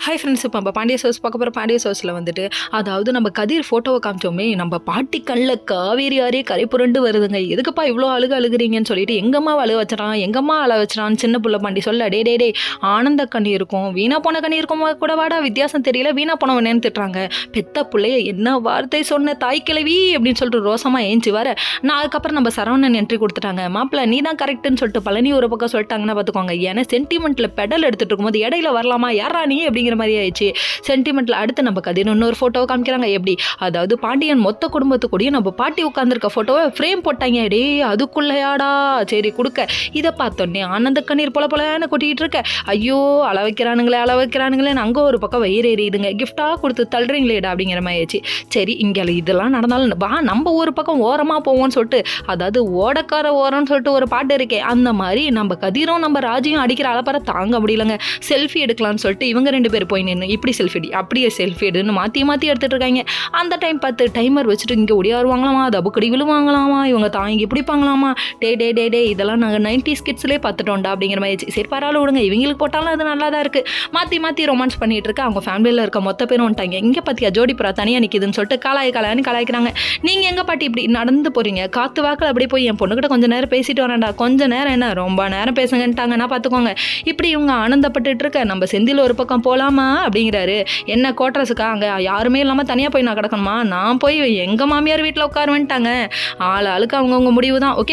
Hi friends, இப்போ நம்ம Pandya source பார்க்க போகிற பாண்டிய சோர்ஸில் வந்துட்டு அதாவது நம்ம கதிர் ஃபோட்டோவை காமிச்சோமே, நம்ம பாட்டி கண்ணில் காவேரி ஆறே கரை புரண்டு வருதுங்க. எதுக்குப்பா இவ்வளோ அழுகுறீங்கன்னு சொல்லிட்டு எங்கம்மா அழுக வச்சுறான், எங்கம்மா அழ வச்சுறான்னு சின்ன புள்ள பாண்டி சொல்ல, டே டே டே ஆனந்த கண்ணி இருக்கும், வீணா போன கண்ணி இருக்கும் கூட வாடா, வித்தியாசம் தெரியல, வீணா போனவனேன்னு திட்டுறாங்க. பெத்த பிள்ளைய என்ன வார்த்தை சொன்ன தாய் கிழவி அப்படின்னு சொல்லிட்டு ரோசமாக ஏஞ்சி வர, நான் அதுக்கப்புறம் நம்ம சரவணன் என்ட்ரி கொடுத்துட்டாங்க. மாப்பிள்ள நீ தான் கரெக்டுன்னு சொல்லிட்டு பழனி ஒரு பக்கம் சொல்லிட்டாங்கன்னா பார்த்துக்கோங்க. ஏன்னா சென்டிமெண்ட்டில் பெடல் எடுத்துகிட்டு இருக்கும்போது இடையில வரலாமா யாரா நீ அப்படிங்கிற மாதிரி ஆயிடுச்சு. சென்டிமெண்ட்ல அடுத்து நம்ம கதிர் இன்னொரு போட்டோவை காமிக்கிறாங்க. எப்படி அதாவது பாண்டியன் மொத்த குடும்பத்து கூடயும் நம்ம பாட்டி உட்காந்துருக்க போட்டோவை ஃப்ரேம் போட்டாங்க. டே அதுக்குள்ளையாடா சரி கொடுக்க. இதை பார்த்தோன்னே ஆனந்த கண்ணீர் போல போலன்னு கொட்டிட்டு இருக்க. ஐயோ அள வைக்கிறானுங்களே அங்கே ஒரு பக்கம் வயிறு எறியுதுங்க. கிஃப்டாக கொடுத்து தள்ளுறீங்களேடா அப்படிங்கிற மாதிரி ஆயிடுச்சு. சரி இங்கே இதெல்லாம் நடந்தாலும் வா நம்ம ஒரு பக்கம் ஓரமாக போவோம்னு சொல்லிட்டு, அதாவது ஓடக்கார ஓரம்னு சொல்லிட்டு ஒரு பாட்டு இருக்கே, அந்த மாதிரி நம்ம கதிரும் நம்ம ராஜியும் அடிக்கிற அளப்பற தாங்க முடியலங்க. செல்ஃபி எடுக்கலாம்னு சொல்லிட்டு இவங்க ரெண்டு பேர் போய் நின்று இப்படி செல்ஃபி எடு அப்படியே செல்ஃபி எடுன்னு மாற்றி எடுத்துகிட்டு இருக்காங்க. அந்த டைம் பார்த்து டைமர் வச்சுட்டு இங்கே ஒடியாருவாங்களாமா, தபுக்கடி விழுவாங்களாமா, இவங்க தாங்கி பிடிப்பாங்களாமா. டே இதெல்லாம் நாங்கள் 90s கிட்ஸ்லேயே பார்த்துட்டோம்டா அப்படிங்கிற மாதிரி. சரி பரவாயில்ல விடுங்க, இவங்களுக்கு போட்டாலும் அது நல்லா தான் இருக்குது. மாற்றி ரொமான்ஸ் பண்ணிட்டு இருக்க அவங்க ஃபேமிலியில் இருக்க மொத்த பேரும் வந்துட்டாங்க. இங்கே பார்த்தியா ஜோடி புறா தனியாக நிற்கிதுன்னு சொல்லிட்டு கலாய்ன்னு கலாய்க்கிறாங்க. நீங்கள் எங்கள் பாட்டி இப்படி நடந்து போகிறீங்க, காற்று வாக்கில் அப்படியே போய் என் பொண்ணுக்கிட்ட கொஞ்சம் நேரம் பேசிட்டு வரேன்டா. கொஞ்சம் நேரம் என்ன ரொம்ப நேரம் பேசுங்கன்ட்டாங்கன்னா பார்த்துக்கோங்க. இப்படி இவங்க ஆனந்தப்பட்டு இருக்க நம்ம செந்தில் ஒரு பக்கம் போகலாமா அப்படிங்கிறாரு. என்ன கோட்ரஸுக்கா, அங்கே யாருமே இல்லாமல் தனியாக போய் நான் கிடக்கணுமா, நான் போய் எங்கள் மாமியார் வீட்டில் உட்காருவேன்ட்டாங்க. ஆளுக்கு அவங்கவுங்க முடிவு தான். ஓகே.